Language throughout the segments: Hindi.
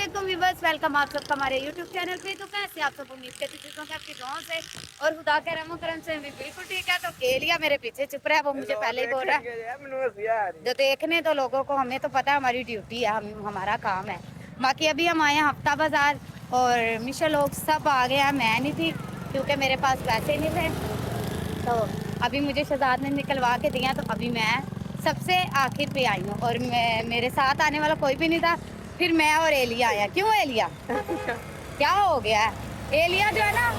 अस्सलामुअलैकुम व्यूअर्स, वेलकम आप सबका हमारे यूट्यूब चैनल पे। तो कैसे आप सब उम्मीद करती चीज़ों के आपकी दुआओं से और खुदा के रहमो करम से भी बिल्कुल ठीक है। तो एलिया मेरे पीछे चुप रहा है, वो मुझे पहले ही बोल रहा है जो देखने तो लोगों को, हमें तो पता है हमारी ड्यूटी है, हमारा काम है। बाकी अभी हम आए हैं हफ्ता बाजार और मिशा लोग सब आ गए हैं, मैं नहीं थी क्योंकि मेरे पास पैसे नहीं थे। तो अभी मुझे शहजाद ने निकलवा के दिया, तो अभी मैं सबसे आखिर पे आई हूँ और मेरे साथ आने वाला कोई भी नहीं था। फिर मैं और एलिया आया। क्यों एलिया क्या हो गया है? एलिया जो है ना,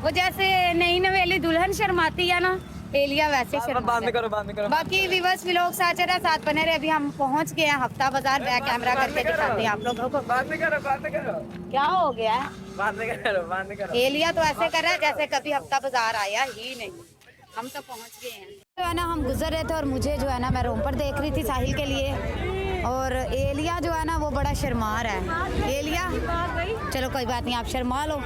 वो जैसे नई नवेली दुल्हन शर्माती है ना, एलिया वैसे शर्माता है। बाकी व्यूअर्स व्लॉग साथ बने रहे। अभी हम पहुंच गए हैं हफ्ता बाजार, बैक कैमरा करके दिखाते हैं आप लोगों को। बात करो। क्या हो गया है? बात करो। एलिया तो ऐसे कर रहा है जैसे कभी हफ्ता बाजार आया ही नहीं। हम तो पहुंच गए हैं। जो है ना, हम गुजर रहे थे और मुझे जो है ना, मैं रोम पर देख रही थी साहिल के लिए, और एलिया जो है ना वो बड़ा शर्मा रहा है। एलिया चलो कोई बात नहीं, आप शर्मा लो,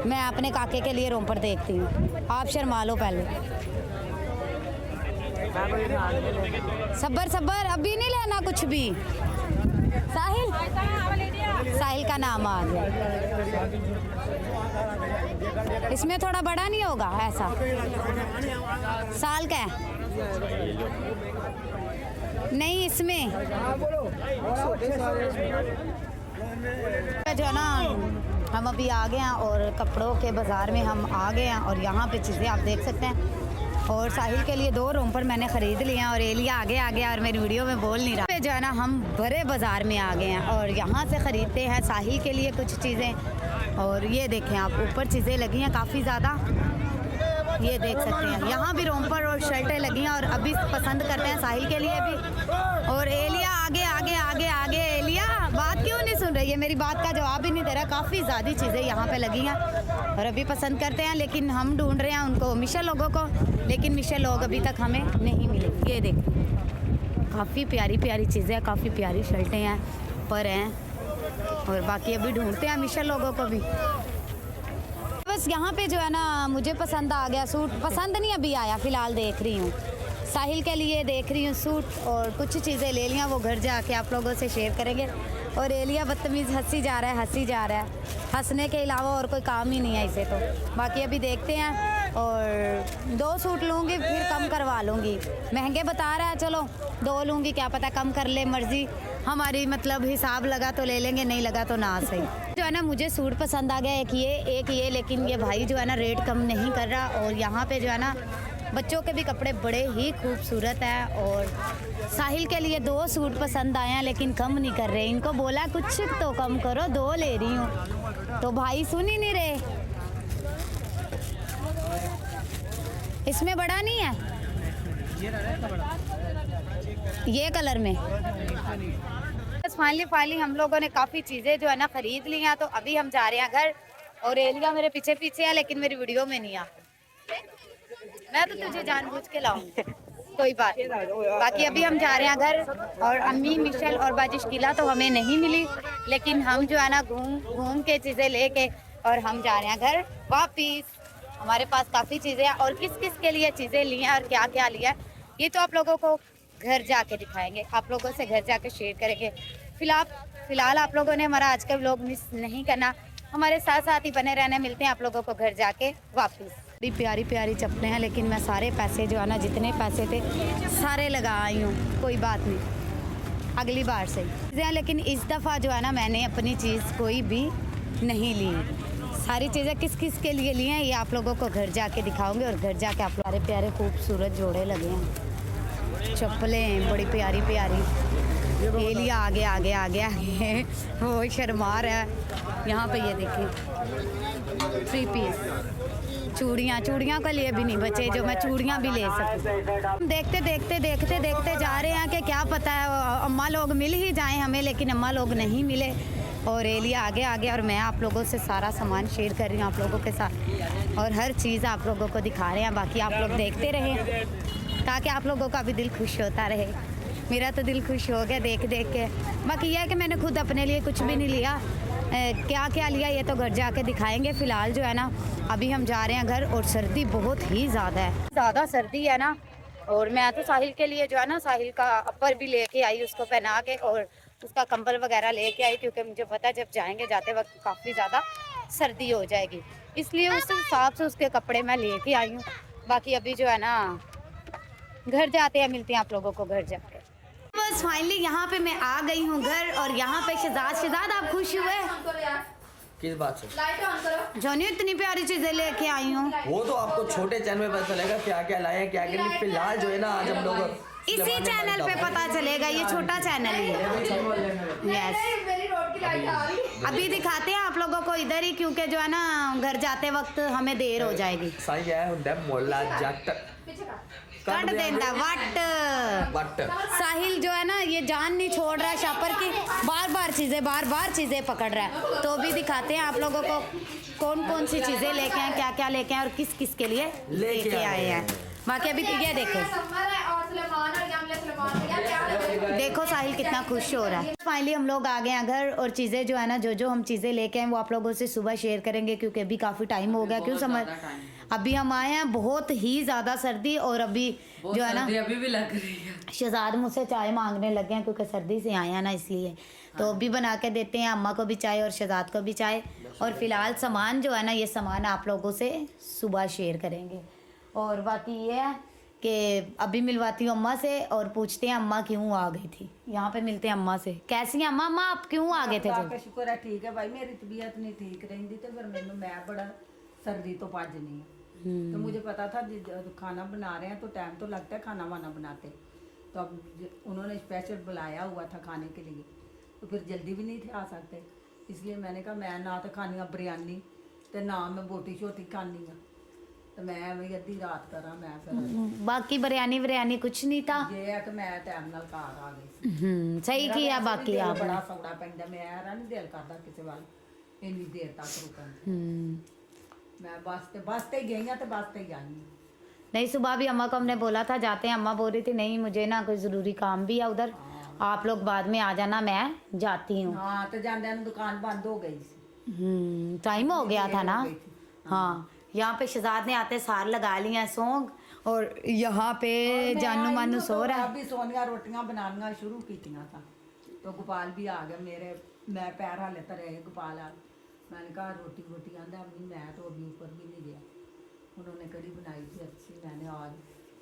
मैं अपने काके के लिए रोम पर देखती हूँ। आप शर्मा लो पहले। सब्बर सब्बर, अभी नहीं लेना कुछ भी। साहिल साहिल का नाम आ गया। इसमें थोड़ा बड़ा नहीं होगा ऐसा? साल का है? नहीं इसमें जो है ना, हम अभी आ गए हैं और कपड़ों के बाज़ार में हम आ गए हैं और यहाँ पे चीज़ें आप देख सकते हैं। और साहिल के लिए 2 रोम पर मैंने ख़रीद लिए हैं और एलिया आगे आ गया और मेरी वीडियो में बोल नहीं रहा। जो है ना, हम बड़े बाज़ार में आ गए हैं और यहाँ से ख़रीदते हैं साहिल के लिए कुछ चीज़ें। और ये देखें आप, ऊपर चीज़ें लगी हैं काफ़ी ज़्यादा, ये देख सकते हैं। यहाँ भी रोम्पर और शर्टें लगी हैं और अभी पसंद करते हैं साहिल के लिए भी। और एलिया आगे आगे आगे आगे। एलिया बात क्यों नहीं सुन रही है? मेरी बात का जवाब ही नहीं दे रहा। काफ़ी ज़्यादा चीज़ें यहाँ पे लगी हैं और अभी पसंद करते हैं, लेकिन हम ढूंढ रहे हैं उनको, मिशा लोगों को, लेकिन मिशा लोग अभी तक हमें नहीं मिले। ये देखिए काफ़ी प्यारी प्यारी चीज़ें, काफ़ी प्यारी शर्टें हैं पर हैं, और बाकी अभी ढूंढते हैं मिशा लोगों को भी। बस यहाँ पे जो है ना, मुझे पसंद आ गया सूट। पसंद नहीं अभी आया, फ़िलहाल देख रही हूँ, साहिल के लिए देख रही हूँ सूट, और कुछ चीज़ें ले लिया, वो घर जाके आप लोगों से शेयर करेंगे। और एलिया बदतमीज़ हंसी जा रहा है, हंसने के अलावा और कोई काम ही नहीं है इसे। तो बाकी अभी देखते हैं, और 2 सूट लूँगी फिर कम करवा लूँगी। महंगे बता रहा है, चलो 2 लूँगी, क्या पता कम कर ले, मर्ज़ी हमारी, मतलब हिसाब लगा तो ले लेंगे, नहीं लगा तो ना सही। जो है ना, मुझे सूट पसंद आ गया, एक ये, लेकिन ये भाई जो है ना रेट कम नहीं कर रहा। और यहाँ पे जो है ना, बच्चों के भी कपड़े बड़े ही खूबसूरत हैं। और साहिल के लिए 2 सूट पसंद आए हैं लेकिन कम नहीं कर रहे। इनको बोला कुछ तो कम करो, 2 ले रही हूँ, तो भाई सुन ही नहीं रहे। इसमें बड़ा नहीं है, ये कलर में। फाइनली हम लोगों ने काफ़ी चीज़ें जो है ना ख़रीद ली हैं। तो अभी हम जा रहे हैं घर, और एलिया मेरे पीछे है लेकिन मेरी वीडियो में नहीं आ। मैं तो तुझे जानबूझ के लाऊंगी, कोई बात नहीं। बाकी अभी हम जा रहे हैं घर, और अम्मी मिशेल और बाजी शकीला तो हमें नहीं मिली, लेकिन हम जो है ना घूम के चीज़ें लेके और हम जा रहे हैं घर वापिस। हमारे पास काफ़ी चीज़ें हैं, और किस किस के लिए चीज़ें ली हैं और क्या क्या लिया है, ये तो आप लोगों को घर जाके दिखाएंगे, आप लोगों से घर जाके शेयर करेंगे। फिलहाल आप लोगों ने हमारा आज का व्लॉग मिस नहीं करना, हमारे साथ साथ ही बने रहने। मिलते हैं आप लोगों को घर जाके वापस। बड़ी प्यारी प्यारी चप्पलें हैं, लेकिन मैं सारे पैसे जो है ना, जितने पैसे थे सारे लगा आई हूँ। कोई बात नहीं, अगली बार से चीज़ें, लेकिन इस दफ़ा जो है ना, मैंने अपनी चीज़ कोई भी नहीं ली। सारी चीज़ें किस किस के लिए ली हैं ये आप लोगों को घर जाके दिखाऊंगे, और घर जाके आप प्यारे प्यारे खूबसूरत जोड़े लगे हैं, चप्पलें बड़ी प्यारी प्यारी। एलिया आगे आगे आगे आगे वो शर्मा रहा है। यहाँ पे ये देखिए 3 पीस चूड़ियाँ के लिए भी नहीं बचे जो मैं चूड़ियाँ भी ले सकूँ। देखते जा रहे हैं कि क्या पता है अम्मा लोग मिल ही जाएं हमें, लेकिन अम्मा लोग नहीं मिले। और एलिया आगे और मैं आप लोगों से सारा सामान शेयर कर रही हूँ आप लोगों के साथ, और हर चीज़ आप लोगों को दिखा रहे हैं। बाकी आप लोग देखते रहें ताकि आप लोगों का भी दिल खुश होता रहे। मेरा तो दिल खुश हो गया देख के। बाकी यह है कि मैंने खुद अपने लिए कुछ भी नहीं लिया, क्या क्या लिया ये तो घर जाके दिखाएंगे। फ़िलहाल जो है ना, अभी हम जा रहे हैं घर, और सर्दी बहुत ही ज़्यादा सर्दी है ना। और मैं तो साहिल के लिए जो है ना, साहिल का अपर भी लेके आई उसको पहना के, और उसका कंबल वगैरह लेके आई, क्योंकि मुझे पता है जब जाएंगे जाते वक्त काफ़ी ज़्यादा सर्दी हो जाएगी, इसलिए उस हिसाब से उसके कपड़े मैं लेके आई हूँ। बाकी अभी जो है ना घर जाते हैं, मिलते हैं आप लोगों को घर जाके। बस फाइनली यहाँ पे मैं आ गई हूँ घर, और यहाँ पे शहजाद आप खुश हुए? किस बात से? जोनी इतनी प्यारी चीजें लेके आई हूँ। वो तो आपको छोटे चैनल में पता चलेगा क्या क्या लाए हैं, क्या क्या नहीं। फिलहाल जो है ना आज हम लोग इसी चैनल पे पता चलेगा, ये छोटा चैनल ही है। यस, अभी दिखाते हैं आप लोगों को इधर ही, क्योंकि जो है ना घर जाते वक्त हमें देर हो जाएगी। सही है मोला जट कट देता वट। साहिल जो है ना ये जान नहीं छोड़ रहा है शापर की, बार बार चीजें पकड़ रहा है। तो अभी दिखाते हैं आप लोगों को कौन कौन सी चीजें लेके आए, क्या क्या लेके आए और किस किस के लिए लेके आए हैं। बाकी अभी ये देखो साहिल कितना खुश हो रहा है। फाइनली हम लोग आ गए हैं घर, और चीज़ें जो है ना जो हम चीज़ें लेके आए वो आप लोगों से सुबह शेयर करेंगे, क्योंकि अभी काफ़ी टाइम हो गया। क्यों समझ, अभी हम आए हैं, बहुत ही ज़्यादा सर्दी, और अभी जो है ना अभी भी लग रही है। शहजाद मुझसे चाय मांगने लगे हैं, क्योंकि सर्दी से आए हैं ना इसलिए। तो अभी बना के देते हैं, अम्मा को भी चाय और शहजाद को भी चाय। और फिलहाल सामान जो है ना ये सामान आप लोगों से सुबह शेयर करेंगे। और बाकी ये है कि अभी मिलवाती हूँ अम्मा से, और पूछते हैं अम्मा क्यों आ गई थी। यहाँ पे मिलते हैं अम्मा से। कैसी हैं अम्मा? अम्मा आप क्यों आ गए थे? का शुक्र है ठीक है भाई, मेरी तबीयत नहीं ठीक रही तो फिर मैं बड़ा सर्दी तो भजनी है। तो मुझे पता था खाना बना रहे हैं तो टाइम तो लगता है खाना वाना बनाते। तो अब उन्होंने स्पेशल बुलाया हुआ था खाने के लिए, तो फिर जल्दी भी नहीं थे आ सकते, इसलिए मैंने कहा मैं ना तो खानी बिरयानी तो ना मैं बोटी शोटी खानी है, तो मैं भी अद्धी रात करा। मैं फिर बाकी बिरयानी कुछ नहीं था, ये है कि मैं टाइम नाल घर आ गई। सही किया। बाकी आप बड़ा सौड़ा पैंदा, मेरा नहीं दिल करता किसी वाल इन्नी देर तक रुकन। मैं बस ते गई हाँ, तो बस ते आई। नहीं, सुबह भी अम्मा को हमने बोला था जाते हैं, अम्मा बोल रही थी नहीं मुझे ना कोई ज़रूरी काम भी है उधर, आप लोग बाद में आ जाना, मैं जाती हूँ। हाँ, तो जाने दुकान बंद हो गई। टाइम हो गया था ना। हाँ, यहाँ पे शहजाद ने आते सार लगा लिया है सौंग, और यहाँ पे जानू मानू सो रहा है। अभी सोनिया रोटियां बनाना शुरू की था, तो गोपाल भी आ गया मेरे। मैं पैर हाले रहे गोपाल आ, मैंने कहा रोटी वोटी आंदा अम्मी, मैं तो अभी ऊपर भी नहीं गया। उन्होंने कड़ी बनाई थी अच्छी, मैंने आज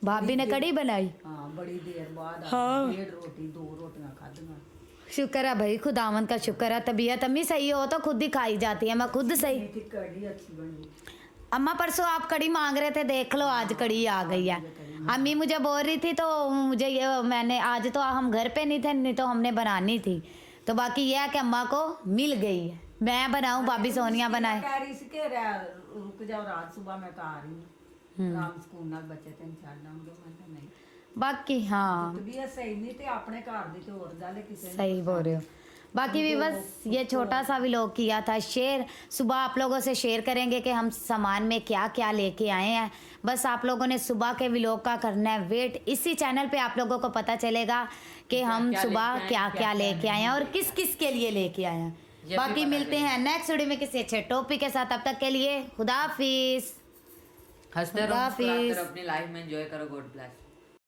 भाभी ने कड़ी बनाई। हाँ, बड़ी देर बाद हाँ। 1.5 रोटी 2 रोटियां खादियां। शुक्र है भाई, खुदावंद का शुक्र है। तबीयत अम्मी सही हो तो खुद ही खाई जाती है, मैं खुद सही। कड़ी अच्छी बनी। अम्मा परसों आप कड़ी मांग रहे थे, देख लो आज कड़ी आ गई है। अम्मी मुझे बोल रही थी, तो मुझे ये मैंने आज तो हम घर पे नहीं थे, नहीं तो हमने बनानी थी। तो बाकी ये है कि अम्मा को मिल गई है। मैं बनाऊं, भाभी सोनिया बनाए। कह रही सी कि रुक जाओ, रात सुबह मैं आ रही हूं, राम स्कूल नाल बच्चे तेन छड्ड आऊंगे। मैं कहा नहीं, बाकी हाँ तबीयत सही नहीं ते अपने घर दी तो और गल किसी ने सही बोल रहे हो। बाकी भी बस ये छोटा सा व्लॉग किया था शेयर। सुबह आप लोगों से शेयर करेंगे कि हम सामान में क्या क्या लेके आए हैं। बस आप लोगों ने सुबह के व्लॉग का करना है वेट। इसी चैनल पे आप लोगों को पता चलेगा कि हम सुबह क्या क्या लेके आए हैं और किस किस के लिए लेके आए हैं। बाकी मिलते हैं नेक्स्ट वीडियो में किसी अच्छे टॉपिक के साथ। अब तक के लिए खुदा हाफिज। हंसते रहो, मुस्कुराते रहो, अपनी लाइफ में एंजॉय करो। God bless.